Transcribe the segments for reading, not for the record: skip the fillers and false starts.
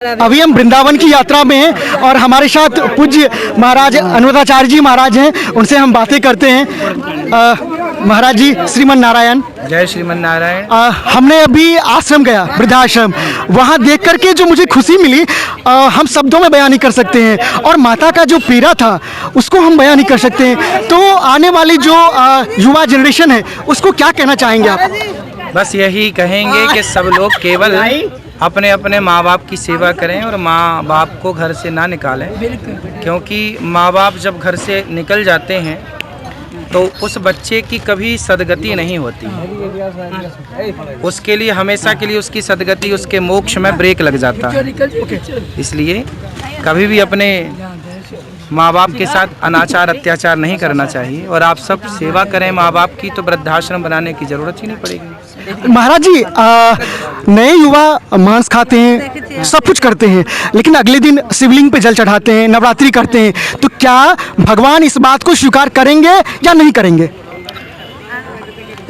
अभी हम वृंदावन की यात्रा में हैं और हमारे साथ पूज्य महाराज अनुराधाचार्य जी महाराज हैं। उनसे हम बातें करते हैं। महाराज जी श्रीमन नारायण। जय श्रीमन नारायण। हमने अभी आश्रम गया, वृद्धाश्रम, वहाँ देख करके जो मुझे खुशी मिली हम शब्दों में बयान नहीं कर सकते हैं। और माता का जो पीड़ा था उसको हम बयान नहीं कर सकते हैं। तो आने वाली जो युवा जनरेशन है उसको क्या कहना चाहेंगे आप? बस यही कहेंगे कि सब लोग केवल अपने अपने माँ बाप की सेवा करें और माँ बाप को घर से ना निकालें, क्योंकि माँ बाप जब घर से निकल जाते हैं तो उस बच्चे की कभी सदगति नहीं होती। उसके लिए हमेशा के लिए उसकी सदगति, उसके मोक्ष में ब्रेक लग जाता है। इसलिए कभी भी अपने माँ बाप के साथ अनाचार अत्याचार नहीं करना चाहिए और आप सब सेवा करें माँ बाप की, तो वृद्धाश्रम बनाने की ज़रूरत ही नहीं पड़ेगी। महाराज जी नए युवा मांस खाते हैं, सब कुछ करते हैं, लेकिन अगले दिन शिवलिंग पे जल चढ़ाते हैं, नवरात्रि करते हैं, तो क्या भगवान इस बात को स्वीकार करेंगे या नहीं करेंगे?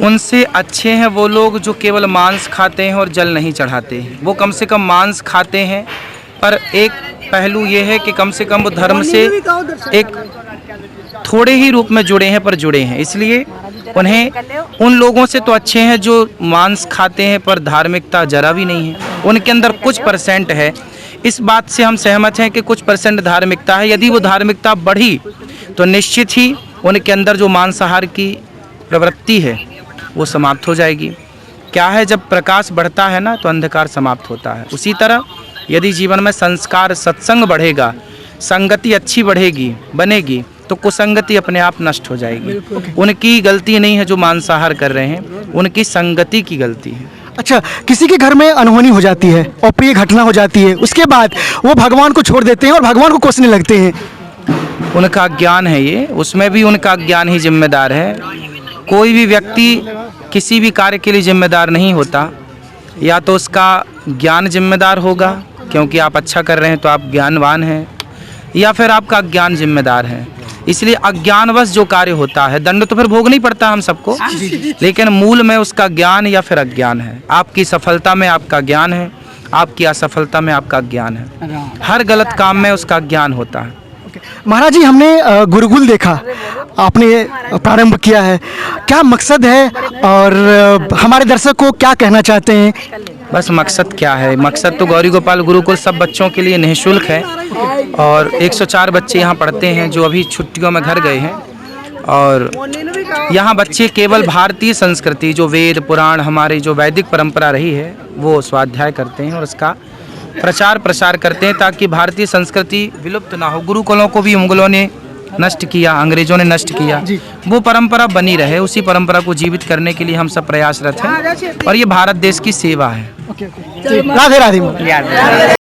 उनसे अच्छे हैं वो लोग जो केवल मांस खाते हैं और जल नहीं चढ़ाते हैं। वो कम से कम मांस खाते हैं, पर एक पहलू ये है कि कम से कम वो धर्म से एक थोड़े ही रूप में जुड़े हैं, पर जुड़े हैं। इसलिए उन्हें उन लोगों से तो अच्छे हैं जो मांस खाते हैं पर धार्मिकता जरा भी नहीं है। उनके अंदर कुछ परसेंट है, इस बात से हम सहमत हैं कि कुछ परसेंट धार्मिकता है। यदि वो धार्मिकता बढ़ी तो निश्चित ही उनके अंदर जो मांसाहार की प्रवृत्ति है वो समाप्त हो जाएगी। क्या है, जब प्रकाश बढ़ता है ना तो अंधकार समाप्त होता है। उसी तरह यदि जीवन में संस्कार, सत्संग बढ़ेगा, संगति अच्छी बढ़ेगी, बनेगी, तो कुसंगति अपने आप नष्ट हो जाएगी। उनकी गलती नहीं है जो मांसाहार कर रहे हैं, उनकी संगति की गलती है। अच्छा, किसी के घर में अनहोनी हो जाती है, अप्रिय घटना हो जाती है, उसके बाद वो भगवान को छोड़ देते हैं और भगवान को कोसने लगते हैं। उनका ज्ञान है ये, उसमें भी उनका ज्ञान ही जिम्मेदार है। कोई भी व्यक्ति किसी भी कार्य के लिए जिम्मेदार नहीं होता, या तो उसका ज्ञान जिम्मेदार होगा, क्योंकि आप अच्छा कर रहे हैं तो आप ज्ञानवान हैं, या फिर आपका ज्ञान जिम्मेदार है। इसलिए अज्ञानवश जो कार्य होता है, दंड तो फिर भोगना ही पड़ता है हम सबको, लेकिन मूल में उसका ज्ञान या फिर अज्ञान है। आपकी सफलता में आपका ज्ञान है, आपकी असफलता में आपका ज्ञान है। हर गलत काम में उसका ज्ञान होता है। महाराज जी, हमने गुरुकुल देखा, आपने प्रारंभ किया है, क्या मकसद है और हमारे दर्शक को क्या कहना चाहते हैं? बस मकसद क्या है, मकसद तो गौरी गोपाल गुरुकुल सब बच्चों के लिए निःशुल्क है और 104 बच्चे यहाँ पढ़ते हैं जो अभी छुट्टियों में घर गए हैं। और यहाँ बच्चे केवल भारतीय संस्कृति, जो वेद पुराण हमारी जो वैदिक परंपरा रही है, वो स्वाध्याय करते हैं और उसका प्रचार प्रसार करते हैं, ताकि भारतीय संस्कृति विलुप्त ना हो। गुरुकुलों को भी मुगलों ने नष्ट किया, अंग्रेजों ने नष्ट किया, वो परंपरा बनी रहे। उसी परंपरा को जीवित करने के लिए हम सब प्रयासरत हैं और ये भारत देश की सेवा है। राधे राधे।